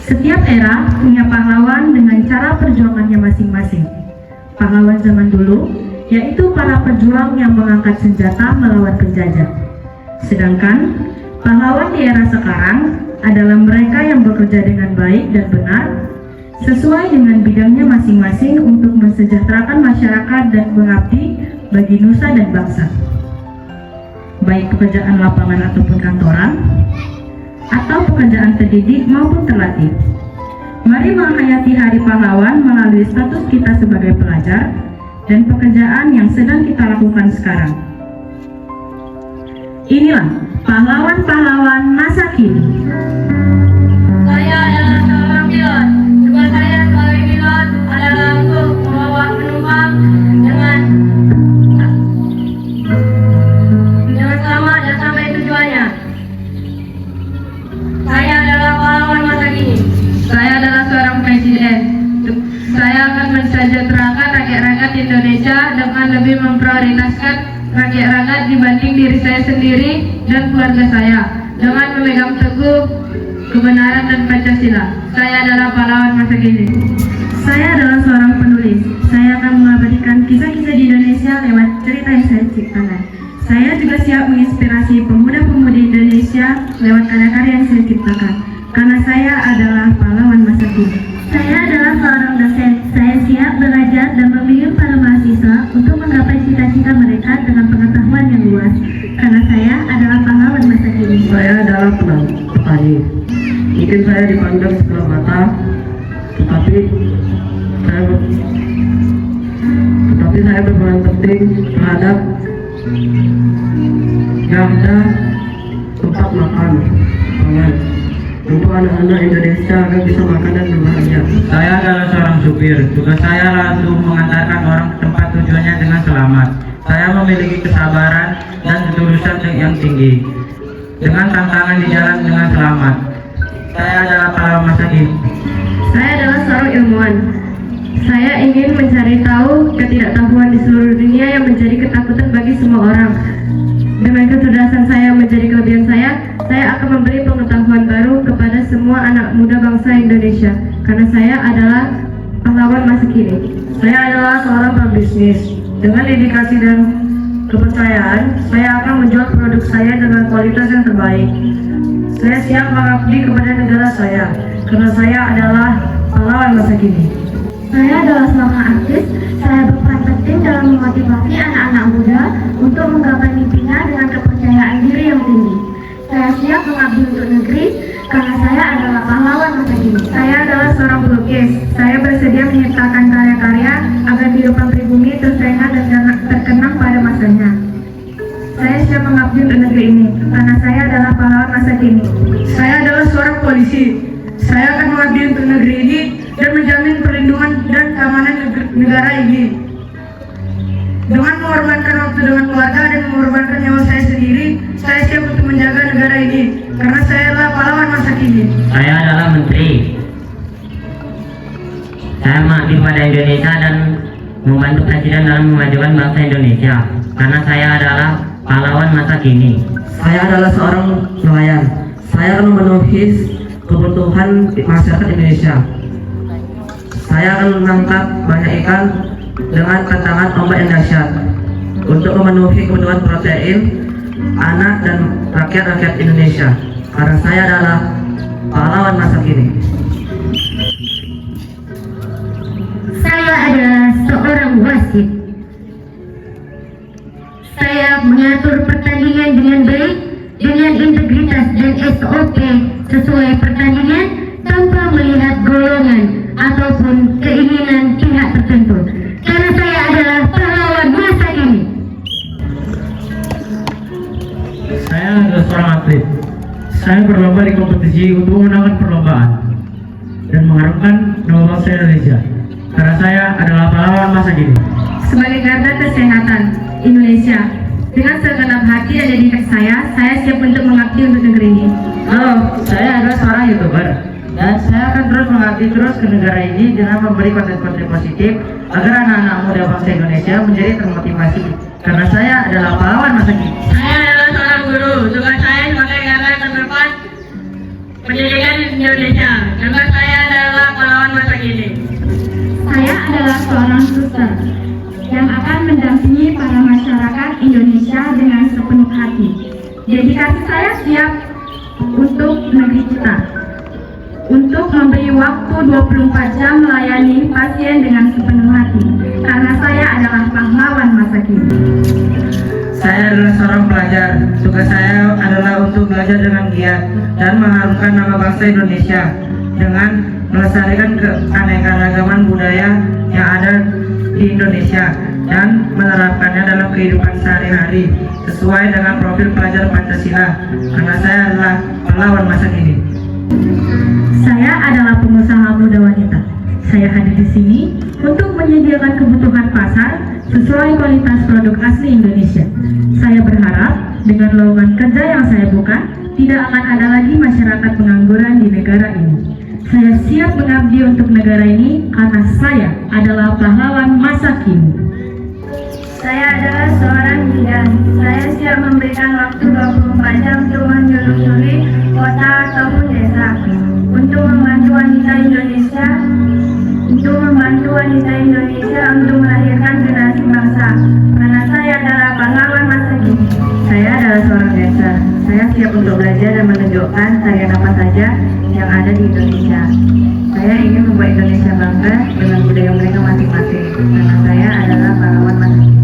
Setiap era punya pahlawan dengan cara perjuangannya masing-masing. Pahlawan zaman dulu yaitu para pejuang yang mengangkat senjata melawan penjajah. Sedangkan pahlawan di era sekarang adalah mereka yang bekerja dengan baik dan benar sesuai dengan bidangnya masing-masing untuk mensejahterakan masyarakat dan mengabdi bagi nusa dan bangsa. Baik pekerjaan lapangan ataupun kantoran, atau pekerjaan terdidik maupun terlatih. Mari menghayati Hari Pahlawan melalui status kita sebagai pelajar dan pekerjaan yang sedang kita lakukan sekarang. Inilah pahlawan-pahlawan masa kini. Saya adalah seorang pilot. Tugas saya sebagai pilot adalah untuk membawa penumpang dengan selamat dan sampai tujuannya. Saya adalah pahlawan masa kini. Saya adalah seorang presiden. Saya akan mensejahterakan rakyat-rakyat Indonesia dengan lebih memprioritaskan rakyat-rakyat dibanding diri saya sendiri dan keluarga saya, dengan memegang teguh kebenaran dan Pancasila. Saya adalah pahlawan masa kini. Saya adalah seorang penulis. Saya akan mengabadikan kisah-kisah di Indonesia lewat cerita yang saya ciptakan. Saya juga siap menginspirasi pemuda-pemudi Indonesia lewat karya-karya yang saya ciptakan. Karena saya adalah pahlawan masa kini. Saya adalah seorang dosen. Saya siap belajar dan membimbing para mahasiswa untuk menggapai cita-cita mereka dengan pengetahuan yang luas. Karena saya adalah pahlawan masa kini. Saya adalah petani. Mungkin saya dipandang sebelah mata, tetapi saya berperan penting terhadap yang ada tempat makan pangan untuk anak-anak Indonesia agar bisa makan dan berbahagia. Saya adalah seorang supir. Tugas saya adalah untuk mengantarkan orang ke tempat tujuannya dengan selamat. Saya memiliki kesabaran dan ketulusan yang tinggi dengan tantangan di jalan dengan selamat. Saya adalah pahlawan masa kini. Saya adalah seorang ilmuwan. Saya ingin mencari tahu ketidaktahuan di seluruh dunia yang menjadi ketakutan bagi semua orang. Dengan kecerdasan saya menjadi kelebihan saya akan memberi pengetahuan baru kepada semua anak muda bangsa Indonesia. Karena saya adalah pahlawan masa kini. Saya adalah seorang pebisnis. Dengan dedikasi dan kepercayaan, saya akan menjual produk saya dengan kualitas yang terbaik. Saya siap mengabdi kepada negara saya, karena saya adalah pahlawan masa kini. Saya adalah seorang artis. Saya berperan penting dalam memotivasi anak-anak muda untuk menggapai mimpinya dengan kepercayaan diri yang tinggi. Saya siap mengabdi untuk negeri karena saya adalah pahlawan masa kini. Saya adalah seorang pelukis. Saya bersedia menciptakan karya-karya agar kehidupan pribumi tersehat dan terkenang pada masanya. Saya siap mengabdi untuk negeri ini karena saya adalah pahlawan masa kini. Saya adalah seorang polisi. Saya akan mengabdi untuk negeri ini dan menjamin perlindungan dan keamanan negara ini. Dengan mengorbankan waktu dengan keluarga dan mengorbankan nyawa saya sendiri, saya siap untuk menjaga negara ini karena saya adalah pahlawan masa kini. Saya adalah menteri. Saya mengabdi pada Indonesia dan membantu presiden dalam memajukan bangsa Indonesia. Karena saya adalah pahlawan masa kini. Saya adalah seorang nelayan. Saya akan memenuhi kebutuhan masyarakat Indonesia. Saya akan menangkap banyak ikan dengan tantangan ombak yang dahsyat untuk memenuhi kebutuhan protein anak dan rakyat-rakyat Indonesia. Karena saya adalah pahlawan masa kini. Saya adalah seorang wasit. Saya mengatur pertandingan dengan baik, dengan integritas dan SOP sesuai pertandingan tanpa melihat golongan ataupun keinginan pihak tertentu. Karena saya adalah pahlawan masa kini. Saya adalah seorang atlet. Saya berlomba di kompetisi untuk memenangkan perlombaan dan mengharumkan nama bangsa Indonesia. Karena saya adalah pahlawan masa kini. Sebagai garda kesehatan Indonesia, dengan segenap hati dan dedikasi saya siap untuk mengabdi untuk negeri ini. Halo, saya adalah seorang YouTuber dan saya akan terus mengabdi terus ke negara ini dengan memberi konten-konten positif agar anak-anak muda bangsa Indonesia menjadi termotivasi. Karena saya adalah pahlawan masa kini. Saya adalah seorang guru. Tugas saya sebagai garda terdepan pendidikan Indonesia. Nama saya adalah pahlawan masa kini. Saya adalah seorang suster yang akan mendampingi para masyarakat Indonesia dengan sepenuh hati. Dedikasi saya siap untuk negeri kita, untuk memberi waktu 24 jam melayani pasien dengan sepenuh hati, karena saya adalah pahlawan masa kini. Saya adalah seorang pelajar. Tugas saya adalah untuk belajar dengan giat dan mengharumkan nama bangsa Indonesia dengan melestarikan keanekaragaman budaya yang ada di Indonesia dan menerapkannya dalam kehidupan sehari-hari sesuai dengan profil pelajar Pancasila. Karena saya adalah pahlawan masa kini. Saya adalah pengusaha muda wanita. Saya hadir di sini untuk menyediakan kebutuhan pasar sesuai kualitas produk asli Indonesia. Saya berharap dengan lowongan kerja yang saya buka, tidak akan ada lagi masyarakat pengangguran di negara ini. Saya siap mengabdi untuk negara ini karena saya adalah pahlawan masa kini. Saya adalah seorang bidan. Saya siap memberikan waktu 24 jam untuk menyusuri kota ataupun desa untuk membantu wanita Indonesia untuk melahirkan generasi bangsa. Karena saya adalah pahlawan masa kini. Saya adalah seorang dancer. Saya siap untuk belajar dan menunjukkan tarian apa saja yang ada di Indonesia. Saya ingin membuat Indonesia bangga dengan budaya mereka masing-masing. Karena saya adalah pahlawan masa kini.